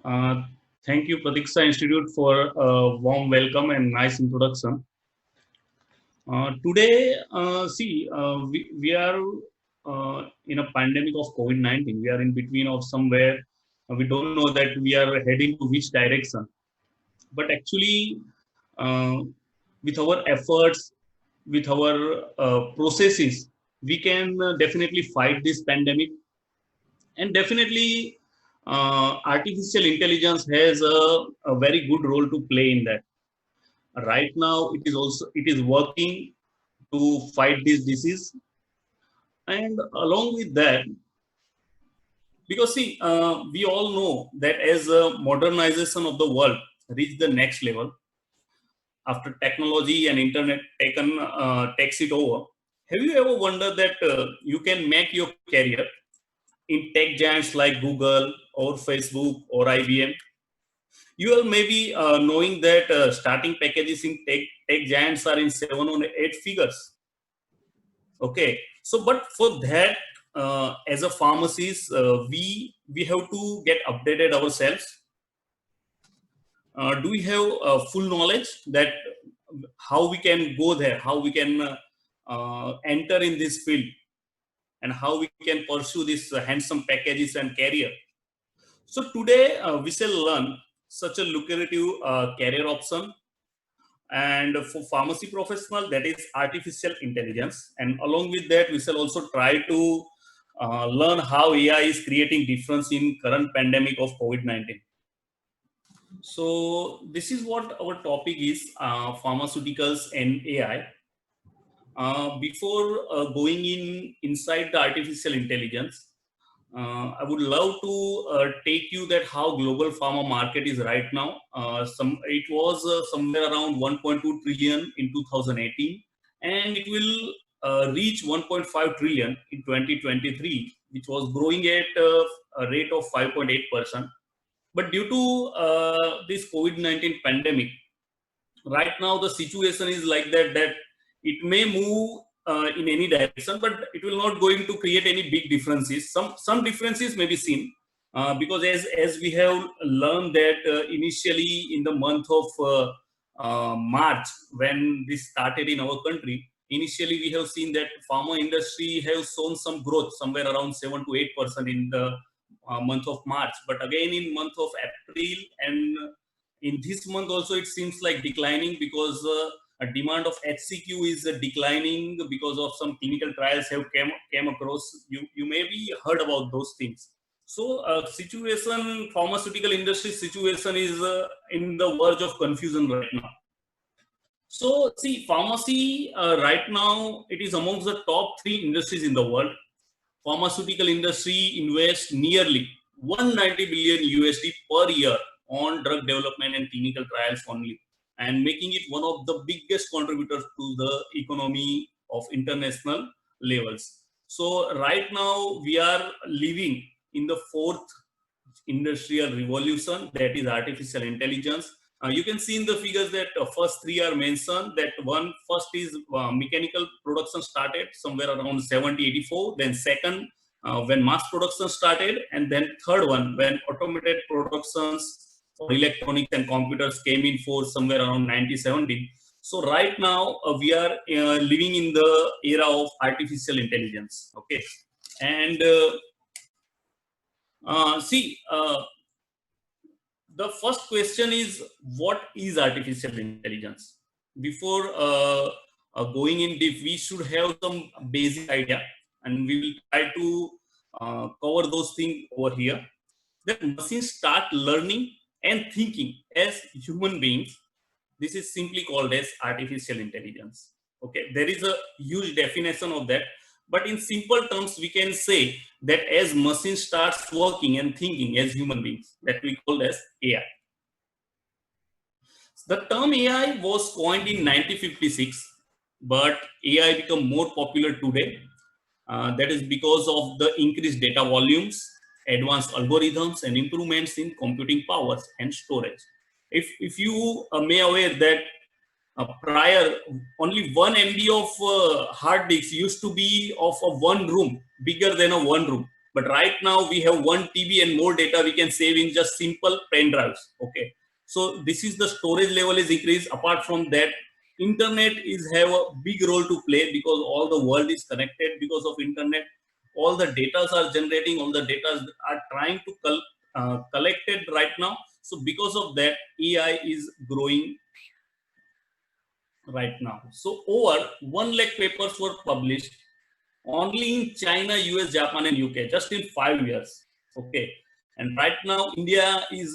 Uh, Thank you, Pratiksha Institute, for a warm welcome and nice introduction. Today, we are in a pandemic of COVID-19. We are in between of somewhere. We don't know that we are heading to which direction. But actually, uh, with our efforts, with our processes, we can definitely fight this pandemic. And definitely, artificial intelligence has a very good role to play in that. Right now, it is working to fight this disease, and along with that, because see, we all know that as modernization of the world reach the next level after technology and internet takes it over. Have you ever wondered that you can make your career in tech giants like Google or Facebook or IBM? You are maybe knowing that starting packages in tech giants are in 7 or 8 figures. Okay, so but for that, as a pharmacist, we have to get updated ourselves. Do we have full knowledge that how we can go there, how we can enter in this field, and how we can pursue this handsome packages and career? So today we shall learn such a lucrative career option, and for pharmacy professional, that is artificial intelligence, and along with that we shall also try to learn how AI is creating difference in current pandemic of COVID-19. So this is what our topic is, pharmaceuticals and AI. Before going inside the artificial intelligence, I would love to take you that how global pharma market is right now. It was somewhere around 1.2 trillion in 2018, and it will reach 1.5 trillion in 2023, which was growing at a rate of 5.8%. But due to this COVID-19 pandemic, right now the situation is like that it may move in any direction, but it will not going to create any big differences. Some differences may be seen, because as we have learned that initially in the month of March, when this started in our country, initially we have seen that pharma industry have shown some growth somewhere around 7 to 8% in the month of March, but again in month of April and in this month also it seems like declining, because a demand of HCQ is declining because of some clinical trials have came across. You may be heard about those things. So situation, pharmaceutical industry situation is in the verge of confusion right now. So see, pharmacy right now it is amongst the top 3 industries in the world. Pharmaceutical industry invests nearly 190 billion USD per year on drug development and clinical trials only, and making it one of the biggest contributors to the economy of international levels. So right now we are living in the fourth industrial revolution, that is artificial intelligence. You can see in the figures that first three are mentioned. That one first is mechanical production started somewhere around 70-84. Then second, when mass production started, and then third one when automated productions for electronics and computers came in for somewhere around 1970. So right now we are living in the era of artificial intelligence. Okay, and see. The first question is, what is artificial intelligence? Before going in deep, we should have some basic idea, and we will try to cover those things over here. That machines start learning and thinking as human beings. This is simply called as artificial intelligence. Okay, there is a huge definition of that, but in simple terms, we can say that as machine starts working and thinking as human beings, that we call as AI. The term AI was coined in 1956, but AI become more popular today. That is because of the increased data volumes, advanced algorithms, and improvements in computing powers and storage. If you may aware that prior only 1 MB of hard disk used to be of a one room, bigger than a one room. But right now we have 1 TB and more data we can save in just simple pen drives. Okay. So this is the storage level is increased. Apart from that, internet is have a big role to play because all the world is connected because of internet. All the data are generating, all the data are trying to collected right now. So because of that, AI is growing right now. So over 1 lakh papers were published only in China, US, Japan, and UK, just in 5 years. Okay. And right now, India is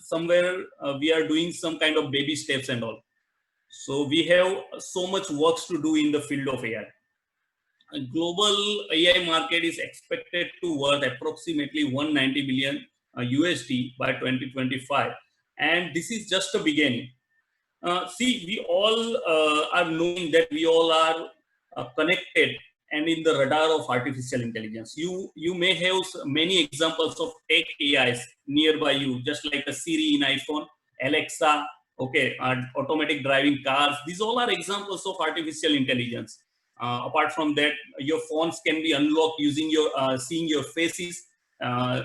somewhere we are doing some kind of baby steps and all. So we have so much works to do in the field of AI. A global AI market is expected to worth approximately 190 billion USD by 2025. And this is just a beginning. See, we all are knowing that we all are connected and in the radar of artificial intelligence. You may have many examples of tech AIs nearby you, just like a Siri in iPhone, Alexa, okay, automatic driving cars. These all are examples of artificial intelligence. Apart from that, your phones can be unlocked using your seeing your faces, uh,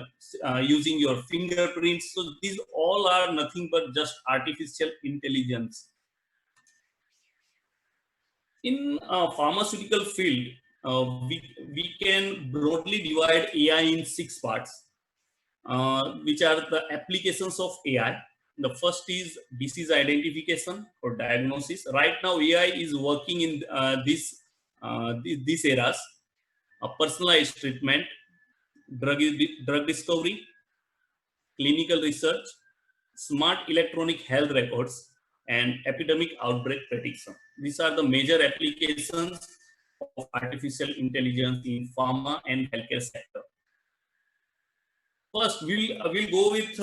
using your fingerprints. So these all are nothing but just artificial intelligence. In pharmaceutical field, we can broadly divide AI in 6 parts, which are the applications of AI. The first is disease identification or diagnosis. Right now, AI is working in these eras: personalized treatment, drug discovery, clinical research, smart electronic health records, and epidemic outbreak prediction. These are the major applications of artificial intelligence in pharma and healthcare sector. First, we'll go with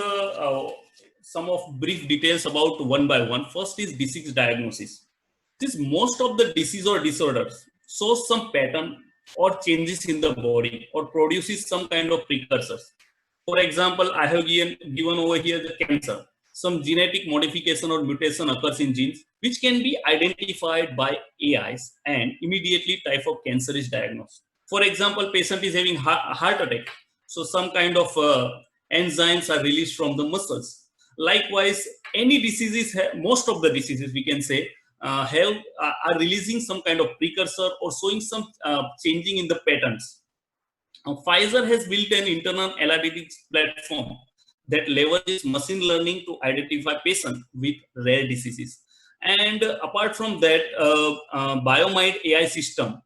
some of brief details about one by one. First is disease diagnosis. This most of the disease or disorders shows some pattern or changes in the body or produces some kind of precursors. For example, I have given over here the cancer. Some genetic modification or mutation occurs in genes, which can be identified by AIs and immediately type of cancer is diagnosed. For example, patient is having heart attack. So some kind of enzymes are released from the muscles. Likewise, any diseases, most of the diseases we can say, are releasing some kind of precursor or showing some changing in the patterns. Pfizer has built an internal analytics platform that leverages machine learning to identify patients with rare diseases. And apart from that, Biomind AI system.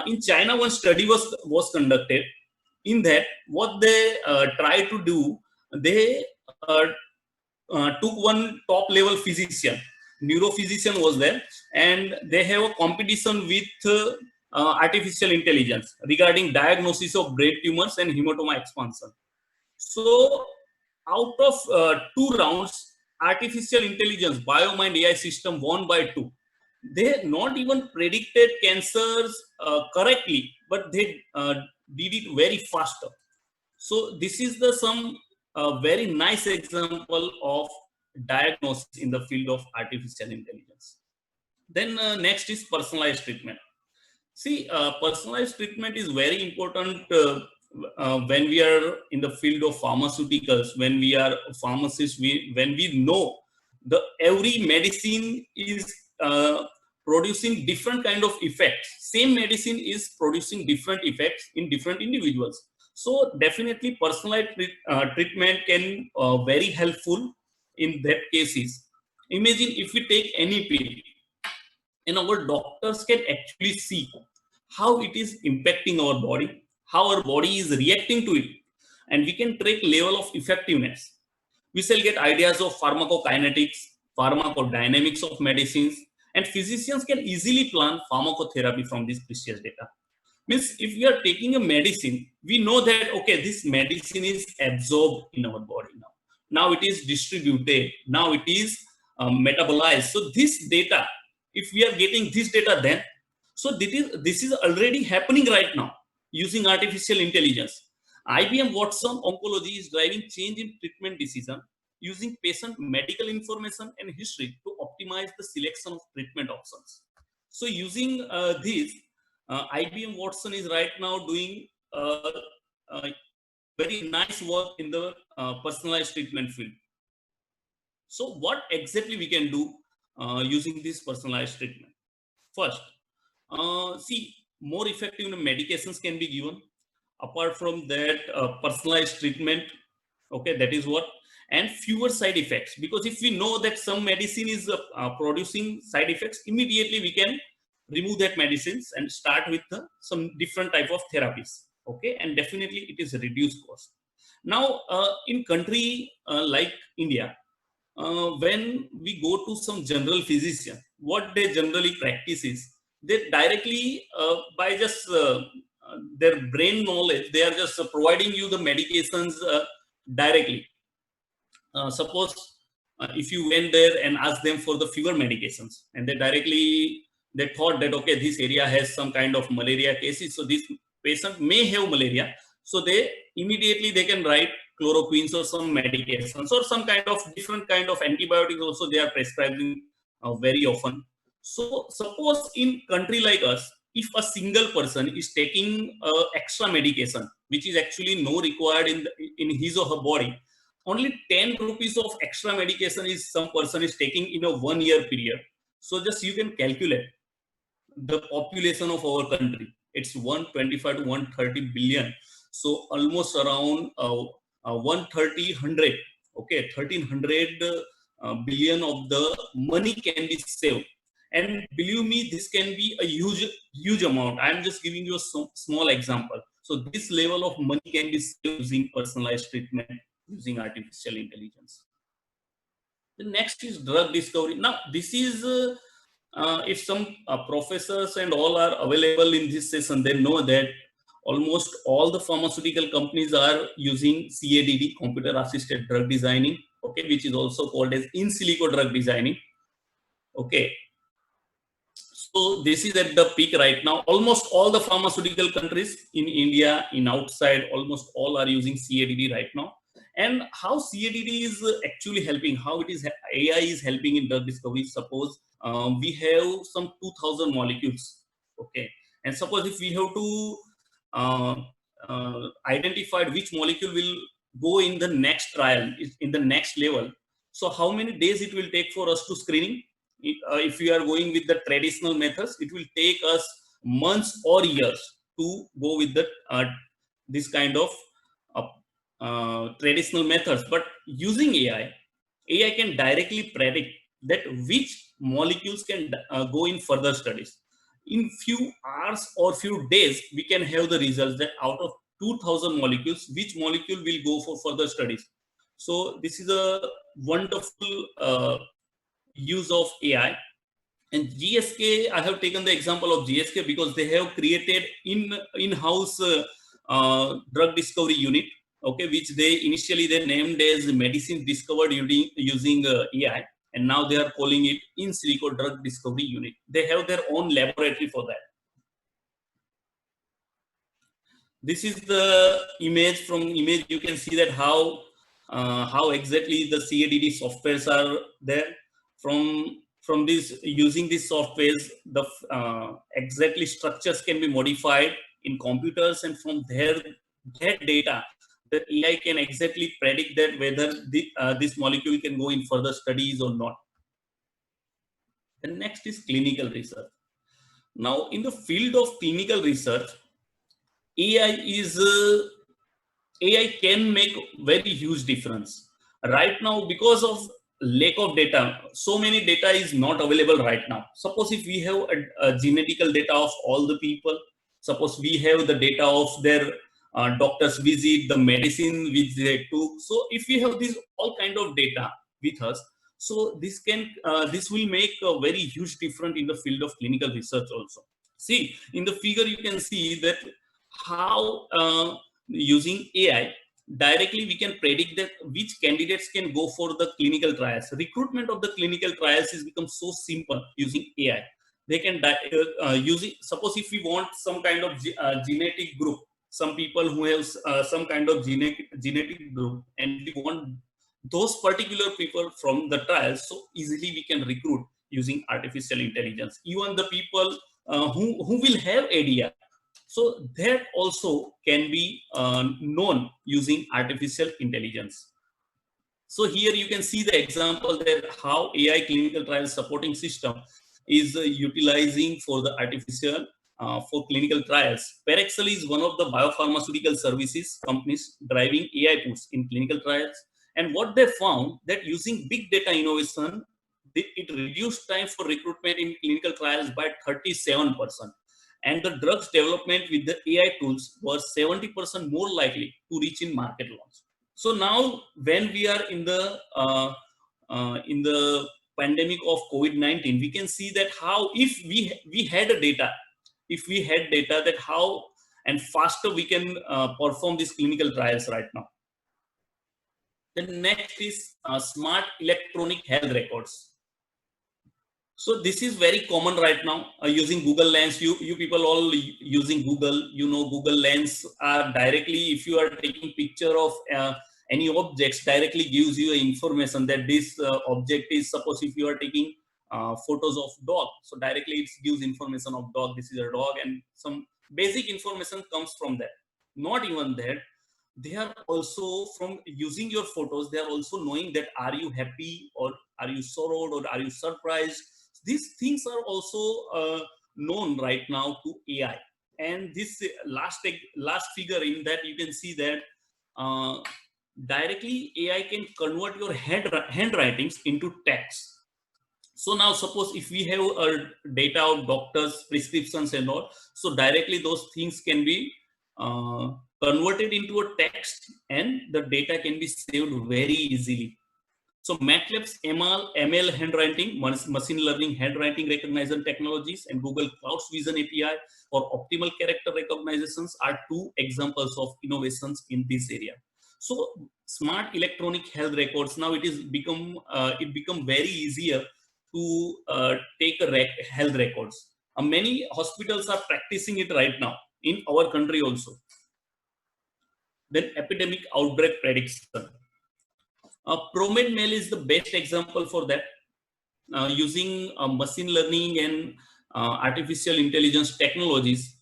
In China, one study was conducted. In that, what they try to do, they took one top level physician, neurophysician was there, and they have a competition with artificial intelligence regarding diagnosis of brain tumors and hematoma expansion. So out of 2 rounds, artificial intelligence Biomind AI system won by 2. They not even predicted cancers correctly, but they did it very faster. So this is the some very nice example of diagnosis in the field of artificial intelligence. Then next is personalized treatment. See, personalized treatment is very important when we are in the field of pharmaceuticals. When we are pharmacists, when we know the every medicine is producing different kind of effects. Same medicine is producing different effects in different individuals. So definitely, personalized treatment can very helpful in that cases. Imagine if we take any pill, and our doctors can actually see how it is impacting our body, how our body is reacting to it, and we can track level of effectiveness. We shall get ideas of pharmacokinetics, pharmacodynamics of medicines, and physicians can easily plan pharmacotherapy from this precious data. Means if we are taking a medicine, we know that okay, this medicine is absorbed in our body now. Now it is distributed. Now it is metabolized. So this data, if we are getting this data, then so this is already happening right now using artificial intelligence. IBM Watson Oncology is driving change in treatment decision using patient medical information and history to optimize the selection of treatment options. So using these, IBM Watson is right now doing very nice work in the personalized treatment field. So what exactly we can do using this personalized treatment? First, see, more effective medications can be given. Apart from that, personalized treatment, okay, that is what, and fewer side effects. Because if we know that some medicine is producing side effects, immediately we can remove that medicines and start with some different type of therapies. Okay, and definitely it is a reduced cost. Now, in country like India, when we go to some general physician, what they generally practice is they directly, by just their brain knowledge, they are just providing you the medications directly. Suppose if you went there and asked them for the fever medications, and they thought that okay, this area has some kind of malaria cases, so this patient may have malaria, so they immediately they can write chloroquines or some medications or some kind of different kind of antibiotics also they are prescribing very often. So suppose in country like us, if a single person is taking extra medication which is actually no required in his or her body, only 10 rupees of extra medication is some person is taking in a 1 year period. So just you can calculate the population of our country. It's 125 to 130 billion. So almost around 130 hundred, okay, 1300 billion of the money can be saved. And believe me, this can be a huge amount. I'm just giving you a small example. So this level of money can be saved using personalized treatment, using artificial intelligence. The next is drug discovery. Now, this is if some professors and all are available in this session, they know that almost all the pharmaceutical companies are using CADD, computer assisted drug designing, okay, which is also called as in silico drug designing. Okay, so this is at the peak right now. Almost all the pharmaceutical countries in India, in outside, almost all are using CADD right now. And how CADD is actually helping, how it is AI is helping in drug discovery. Suppose we have some 2000 molecules, okay, and suppose if we have to uh, identify which molecule will go in the next trial, in the next level. So how many days it will take for us to screening? If we are going with the traditional methods, it will take us months or years to go with the this kind of traditional methods. But using AI can directly predict that which molecules can go in further studies. In few hours or few days, we can have the results that out of 2000 molecules, which molecule will go for further studies. So this is a wonderful use of AI. And GSK, I have taken the example of GSK because they have created in-house drug discovery unit, okay, which they named as medicine discovered using AI, and now they are calling it in silico drug discovery unit. They have their own laboratory for that. This is the image. From image you can see that how exactly the CADD softwares are there. From this, using these softwares, the exactly structures can be modified in computers, and from there, that data, the AI can exactly predict that whether this molecule can go in further studies or not. The next is clinical research. Now, in the field of clinical research, AI is AI can make very huge difference. Right now, because of lack of data, so many data is not available right now. Suppose if we have a genetical data of all the people, suppose we have the data of their doctor's visit, the medicine which they took. So if we have this all kind of data with us, so this will make a very huge difference in the field of clinical research also. See, in the figure you can see that how using AI directly we can predict that which candidates can go for the clinical trials. Recruitment of the clinical trials has become so simple using AI. They can using, suppose if we want some kind of genetic group, some people who have some kind of genetic group, and we want those particular people from the trials, so easily we can recruit using artificial intelligence. Even the people who will have ADR, So that also can be known using artificial intelligence. So here you can see the example that how AI clinical trial supporting system is utilizing for the artificial for clinical trials. Parexel is one of the biopharmaceutical services companies driving AI push in clinical trials. And what they found that using big data innovation, it reduced time for recruitment in clinical trials by 37%. And the drugs development with the AI tools was 70% more likely to reach in market launch. So now, when we are in the pandemic of COVID-19, we can see that how if we had a data, if we had data that how and faster we can perform these clinical trials right now. The next is smart electronic health records. So this is very common right now using Google Lens. You people all using Google. You know Google Lens are directly, if you are taking picture of any objects, directly gives you information that this object is, suppose if you are taking photos of dog, so directly it gives information of dog. This is a dog, and some basic information comes from that. Not even that, they are also from using your photos. They are also knowing that are you happy or are you sorrowed or are you surprised. These things are also known right now to AI. And this last figure in that you can see that uh, directly AI can convert your handwritings into text. So now suppose if we have a data of doctors prescriptions and all, so directly those things can be uh, converted into a text and the data can be saved very easily. So MATLAB's ML handwriting, machine learning handwriting recognition technologies, and Google Cloud's Vision API for optimal character recognitions are two examples of innovations in this area. So smart electronic health records, now it become very easier to take health records. Many hospitals are practicing it right now in our country also. Then epidemic outbreak prediction. ProMed Mail is the best example for that. Using machine learning and artificial intelligence technologies,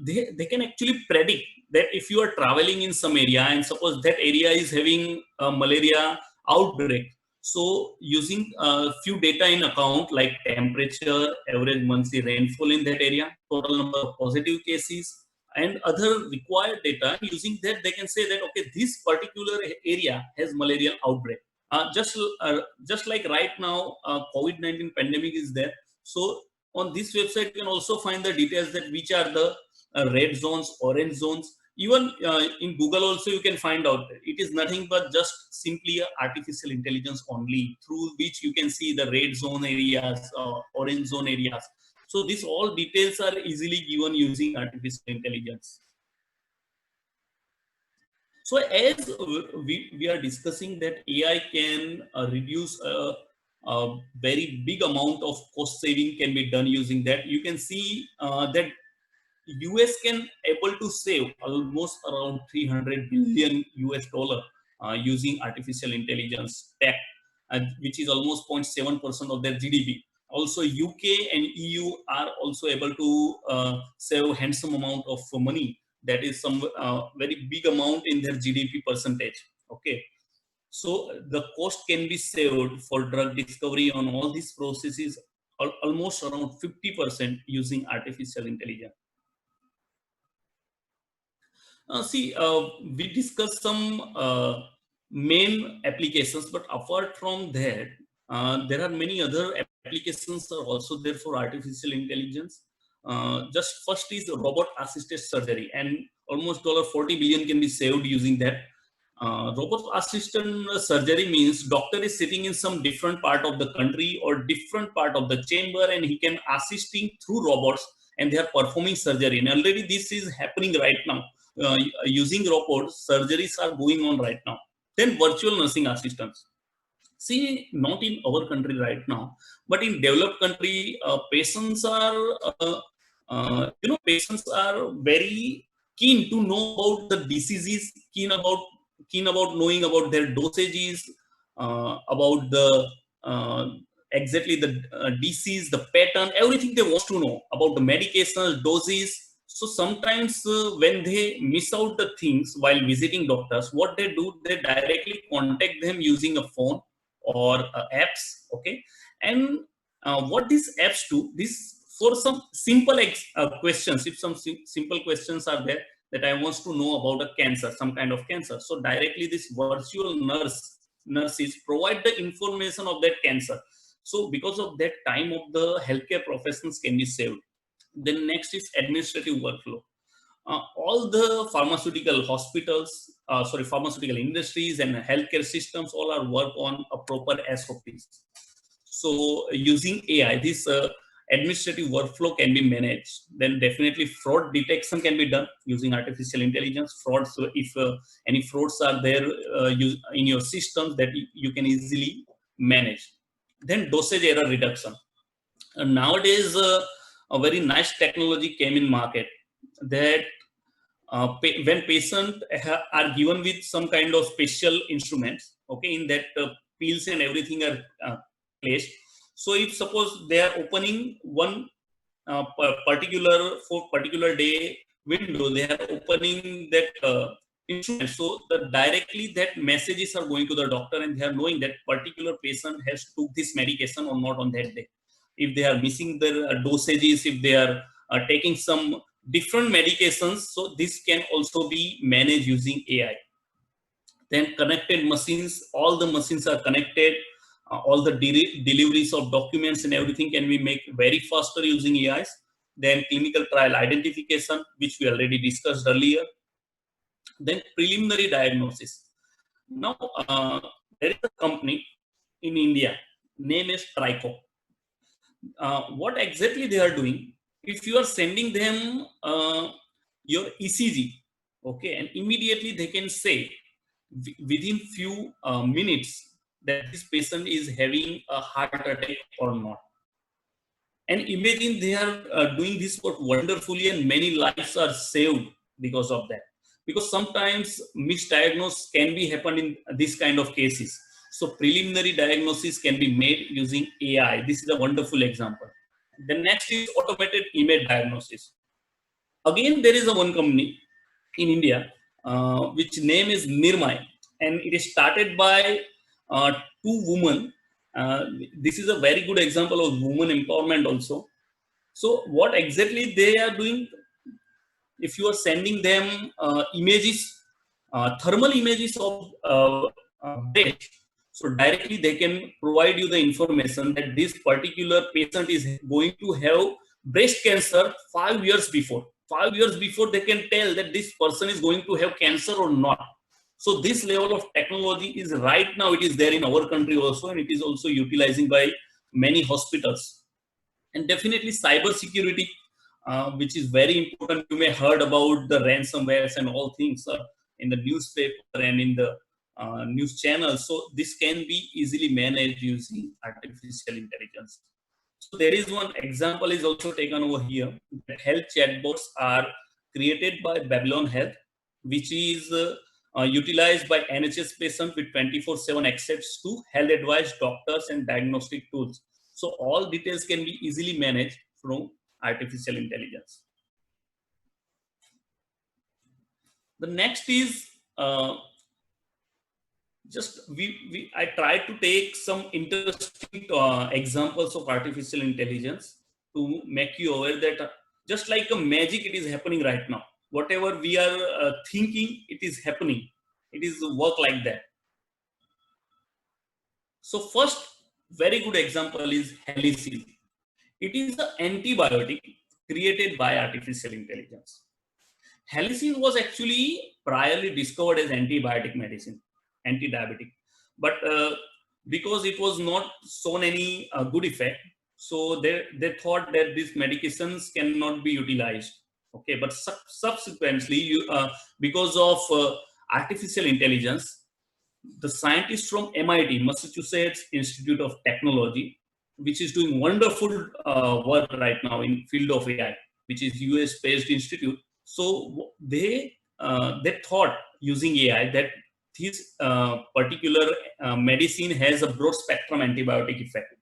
they can actually predict that if you are traveling in some area and suppose that area is having a malaria outbreak, so using a few data in account like temperature, average monthly rainfall in that area, total number of positive cases, and other required data, using that they can say that okay, this particular area has malarial outbreak. Just like right now, COVID-19 pandemic is there. So on this website, you can also find the details that which are the red zones, orange zones. Even in Google also you can find out. It is nothing but just simply a artificial intelligence only, through which you can see the red zone areas, orange zone areas. So these all details are easily given using artificial intelligence. So as we are discussing that AI can reduce a very big amount of cost saving can be done using that. You can see that US can able to save almost around 300 billion US dollar using artificial intelligence tech, which is almost 0.7% of their GDP. Also, UK and EU are also able to save handsome amount of money. That is some very big amount in their GDP percentage. Okay, so the cost can be saved for drug discovery on all these processes almost around 50% using artificial intelligence. We discussed some main applications, but apart from that, there are many other applications are also there for artificial intelligence. Just first is robot-assisted surgery, and almost $40 billion can be saved using that. Robot-assisted surgery means doctor is sitting in some different part of the country or different part of the chamber, and he can assisting through robots, and they are performing surgery. And already this is happening right now. Using robots, surgeries are going on right now. Then virtual nursing assistants. See, not in our country right now, but in developed country, patients are very keen to know about the diseases, keen about knowing about their dosages, about the exactly the disease, the pattern, everything they want to know about the medications, doses. So sometimes when they miss out the things while visiting doctors, what they do, they directly contact them using a phone or apps. Okay. And what these apps do, this for some simple questions, if some simple questions are there that I want to know about a cancer, some kind of cancer. So directly this virtual nurses provide the information of that cancer. So because of that, time of the healthcare professionals can be saved. Then next is administrative workflow. All the pharmaceutical hospitals, pharmaceutical industries and healthcare systems all are work on a proper SOPs. So using AI, this administrative workflow can be managed. Then definitely fraud detection can be done using artificial intelligence. Frauds, so if any frauds are there in your systems, that you can easily manage. Then dosage error reduction. Nowadays, a very nice technology came in market that when patients are given with some kind of special instruments, okay, in that pills and everything are placed. So if suppose they are opening one particular day window, they are opening that instrument. So the directly that messages are going to the doctor, and they are knowing that particular patient has took this medication or not on that day. If they are missing their dosages, if they are taking some different medications, so this can also be managed using AI. Then connected machines, all the machines are connected, all the deliveries of documents and everything can be made very faster using AIs. Then clinical trial identification, which we already discussed earlier. Then preliminary diagnosis. Now, there is a company in India, name is Trico. What exactly they are doing, if you are sending them your ECG, okay, and immediately they can say within few minutes that this patient is having a heart attack or not. And imagine they are doing this work wonderfully, and many lives are saved because of that. Because sometimes misdiagnosis can be happen in this kind of cases. So preliminary diagnosis can be made using AI. This is a wonderful example. The next is automated image diagnosis. Again, there is a one company in India, which name is Nirmay, and it is started by two women. Uh, this is a very good example of women empowerment also. So what exactly they are doing, if you are sending them images, thermal images of breast, so directly they can provide you the information that this particular patient is going to have breast cancer 5 years before. 5 years before, they can tell that this person is going to have cancer or not. So this level of technology is right now, it is there in our country also, and it is also utilizing by many hospitals. And definitely cyber security, which is very important. You may heard about the ransomwares and all things in the newspaper and in the news channels. So this can be easily managed using artificial intelligence. So there is one example is also taken over here. That health chatbots are created by Babylon Health, which is utilized by NHS patients with 24/7 access to health advice, doctors, and diagnostic tools. So all details can be easily managed from artificial intelligence. The next is I try to take some interesting examples of artificial intelligence to make you aware that just like a magic, it is happening right now. Whatever we are thinking, it is happening. It is work like that. So first, very good example is Helicin. It is an antibiotic created by artificial intelligence. Helicin was actually priorly discovered as antibiotic medicine, anti-diabetic, but because it was not shown any good effect, so they thought that these medications cannot be utilized. Okay, but subsequently, because of artificial intelligence, the scientists from MIT, Massachusetts Institute of Technology, which is doing wonderful work right now in field of AI, which is US-based institute. So they thought using AI that this particular medicine has a broad spectrum antibiotic effect.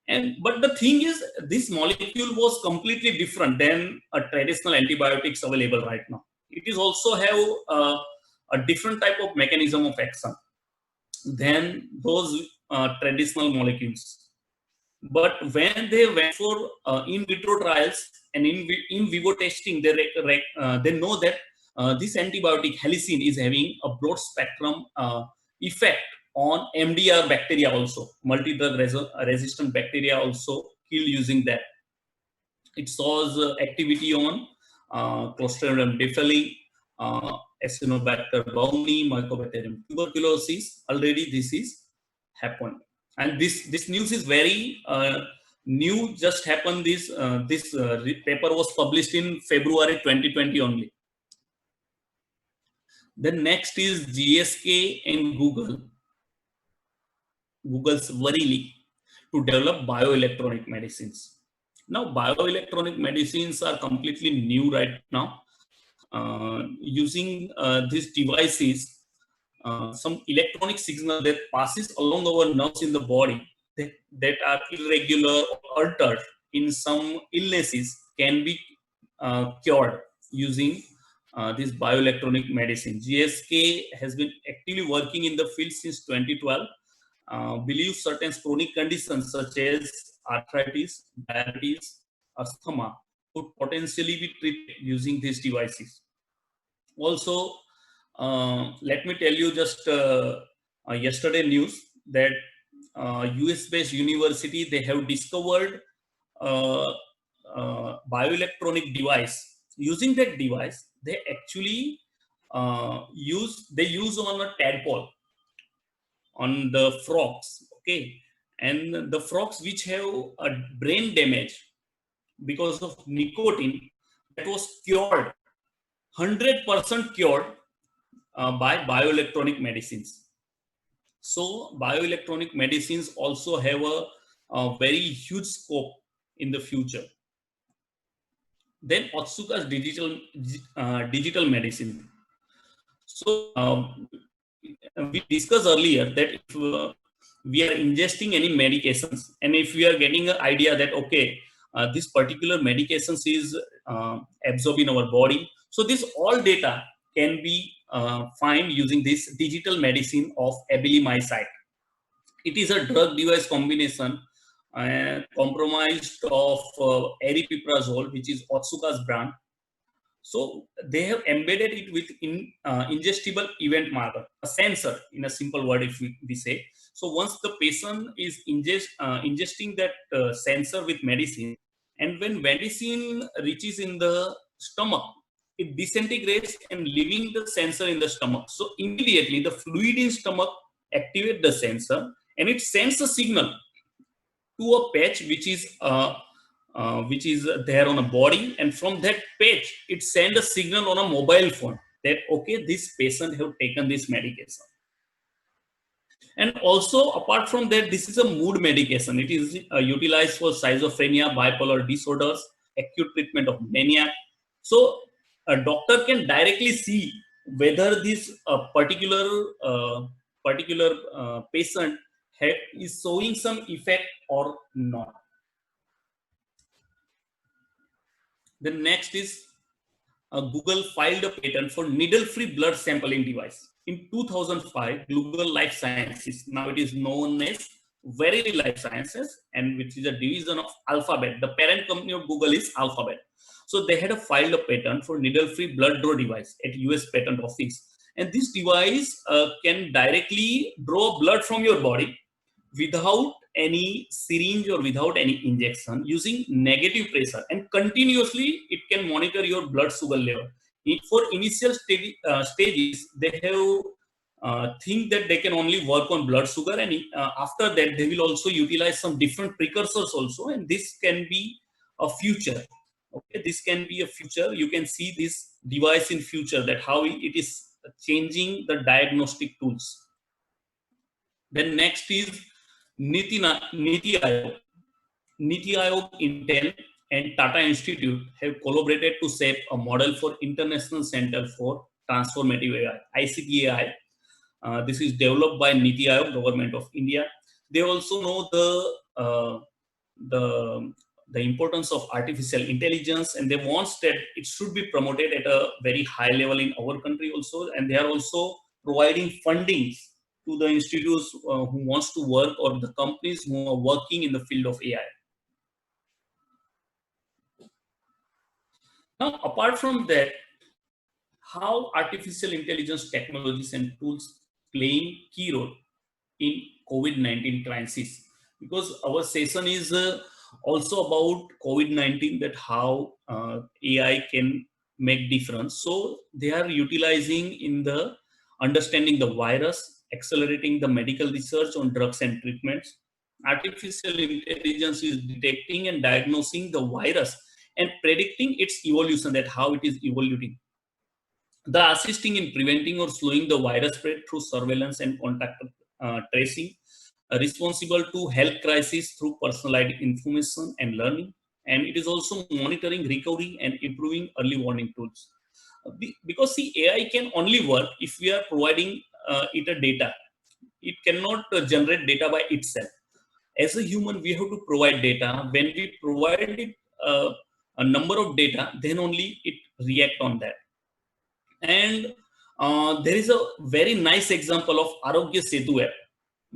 And but the thing is, this molecule was completely different than a traditional antibiotics available right now. It is also have a different type of mechanism of action than those traditional molecules. But when they went for in vitro trials and in vivo testing, they know that this antibiotic helicin is having a broad spectrum effect on MDR bacteria also, multi-drug resistant bacteria also kill using that. It shows activity on Clostridium difficile, Acinetobacter baumannii, Mycobacterium tuberculosis. Already this is happened, and this news is very new. Just happened. This paper was published in February 2020 only. Then next is GSK and Google's Verily to develop bioelectronic medicines. Now, bioelectronic medicines are completely new right now. Using these devices, some electronic signal that passes along our nerves in the body that are irregular or altered in some illnesses can be cured using this bioelectronic medicine. GSK has been actively working in the field since 2012. Believes certain chronic conditions such as arthritis, diabetes, asthma could potentially be treated using these devices. Also, let me tell you just yesterday news that US-based university, they have discovered uh, bioelectronic device. Using that device, they actually use on a tadpole on the frogs, okay, and the frogs which have a brain damage because of nicotine, that was cured, 100% cured by bioelectronic medicines. So bioelectronic medicines also have a very huge scope in the future. Then Otsuka's digital medicine. So we discussed earlier that if we are ingesting any medications, and if we are getting an idea that okay, this particular medications is absorbed in our body, so this all data can be found using this digital medicine of abilimycite. It is a drug device combination comprised of aripiprazole, which is Otsuka's brand. So they have embedded it with ingestible event marker, a sensor in a simple word, if we say. So once the patient is ingesting that sensor with medicine, and when medicine reaches in the stomach, it disintegrates and leaving the sensor in the stomach. So immediately the fluid in stomach activate the sensor, and it sends a signal to a patch which is there on a body, and from that patch it sends a signal on a mobile phone that okay, this patient have taken this medication. And also apart from that, this is a mood medication. It is utilized for schizophrenia, bipolar disorders, acute treatment of mania. So a doctor can directly see whether this particular patient is showing some effect or not. The next is Google filed a patent for needle-free blood sampling device. In 2005, Google Life Sciences, now it is known as Verily Life Sciences, and which is a division of Alphabet. The parent company of Google is Alphabet. So they had filed a patent for needle-free blood draw device at US Patent Office. And this device can directly draw blood from your body without any syringe or without any injection, using negative pressure, and continuously it can monitor your blood sugar level. For initial stages, they have think that they can only work on blood sugar, and after that they will also utilize some different precursors also, and this can be a future. Okay, this can be a future. You can see this device in future, that how it is changing the diagnostic tools. Then next is Niti Aayog. Niti Aayog, Intel, and Tata Institute have collaborated to shape a model for International Center for Transformative AI, ICTAI. This is developed by Niti Aayog, Government of India. They also know the the the importance of artificial intelligence, and they want that it should be promoted at a very high level in our country also. And they are also providing fundings to the institutes who wants to work, or the companies who are working in the field of AI. Now, apart from that, how artificial intelligence technologies and tools playing key role in COVID-19 crisis? Because our session is also about COVID-19, that how AI can make difference. So they are utilizing in the understanding the virus, accelerating the medical research on drugs and treatments. Artificial intelligence is detecting and diagnosing the virus and predicting its evolution, that how it is evolving, the assisting in preventing or slowing the virus spread through surveillance and contact tracing, responsible to health crisis through personalized information and learning, and it is also monitoring recovery and improving early warning tools. Because see, AI can only work if we are providing it a data. It cannot generate data by itself. As a human, we have to provide data. When we provide it a number of data, then only it react on that. And there is a very nice example of Arogya Setu app.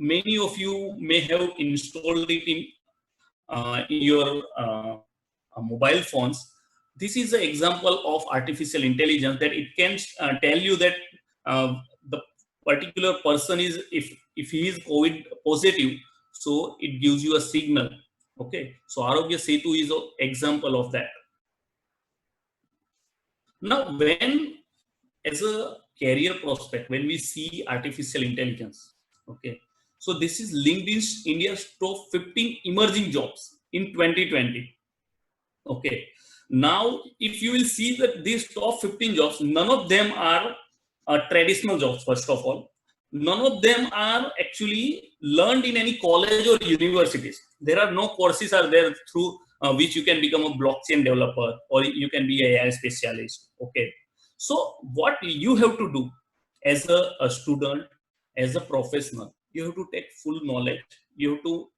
Many of you may have installed it in your mobile phones. This is an example of artificial intelligence, that it can tell you that the particular person is, if he is COVID positive, so it gives you a signal. Okay, so Arogya Setu is an example of that. Now, when as a career prospect, when we see artificial intelligence, okay, so this is LinkedIn's India's top 15 emerging jobs in 2020. Okay, now if you will see that these top 15 jobs, none of them are traditional jobs. First of all, none of them are actually learned in any college or universities. There are no courses are there through which you can become a blockchain developer, or you can be a AI specialist. Okay, so what you have to do as a student, as a professional, you have to take full knowledge. You have to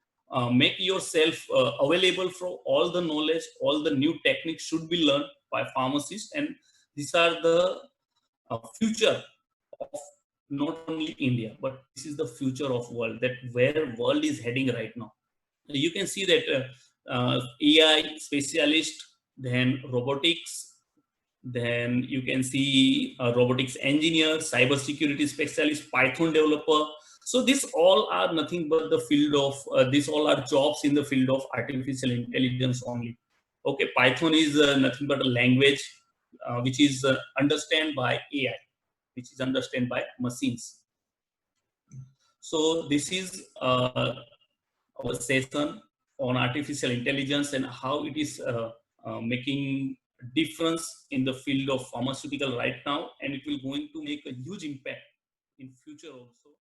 make yourself available for all the knowledge. All the new techniques should be learned by pharmacists, and these are the future of not only India, but this is the future of world, that where world is heading right now. You can see that AI specialist, then robotics, then you can see a robotics engineer, cyber security specialist, Python developer. So these all are nothing but the field of, these all are jobs in the field of artificial intelligence only. Okay, Python is nothing but a language which is understand by AI, which is understand by machines. So this is our session on artificial intelligence and how it is making difference in the field of pharmaceutical right now, and it will going to make a huge impact in future also.